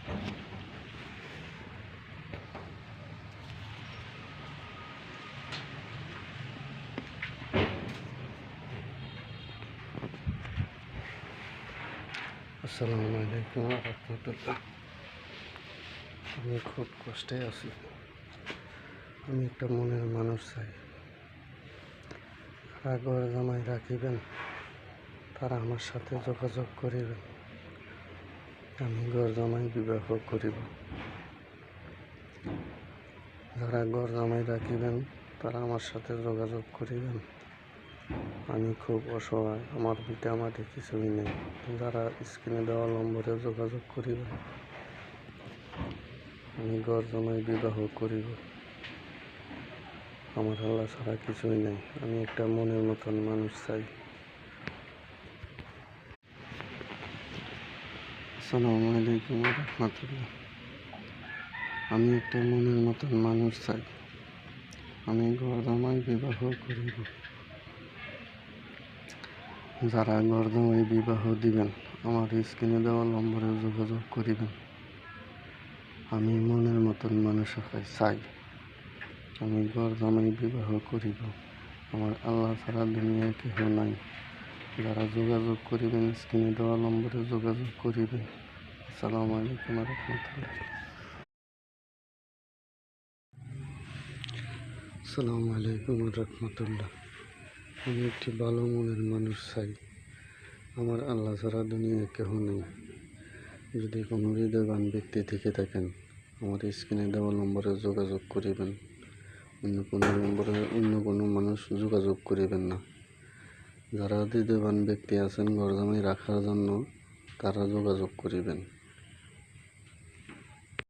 আসসালামু আলাইকুম ওয়া রাহমাতুল্লাহ। আমি খুব কষ্টে আছি। আমি একটা মনের মানুষ চাই। যারা ঘর জামাই রাখিবেন তারা আমার সাথে যোগাযোগ করিবেন। আমি ঘর জামাই বিবাহ করিব। যারা ঘর জামাই রাখিবেন তারা আমার সাথে যোগাযোগ করিবেন। আমি খুব অসহায়, আমার পিতা মাটি কিছুই নেই। যারা স্ক্রিনে দেওয়া নম্বরে যোগাযোগ করিবেন। আমি ঘর জামাই বিবাহ করিব। আমার আল্লাহ ছাড়া কিছুই নেই। আমি একটা মনের মতন মানুষ চাই। আসসালামু আলাইকুম ওয়া রাহমাতুল্লাহ। আমি একটা মনের মতন মানুষ চাই। আমি ঘর জামাই বিবাহ করিব। যারা ঘর জামাই বিবাহ দিবেন আমার স্ক্রিনে দেওয়া নম্বরে যোগাযোগ করিবেন। আমি মনের মতন মানুষ চাই। আমি ঘর জামাই বিবাহ করিব। আমার আল্লাহ ছাড়া দুনিয়ায় কেহ নাই। যারা যোগাযোগ করিবেন স্ক্রিনে দেওয়া নম্বরে যোগাযোগ করিবেন। আসসালামু আলাইকুম ওয়া রাহমাতুল্লাহ। আসসালামু আলাইকুম ওয়া রাহমাতুল্লাহ। আমি একটি ভালো মনের মানুষ চাই। আমার আল্লাহ ছাড়া দুনিয়ায় কেহ নেই। যদি কোনো হৃদয়বান ব্যক্তি থেকে থাকেন আমার স্ক্রিনে দেওয়া নম্বরে যোগাযোগ করিবেন। অন্য কোনো মানুষ যোগাযোগ করিবেন না। যারা হৃদয়বান ব্যক্তি আছেন ঘর জামাই রাখার জন্য তারা যোগাযোগ করিবেন।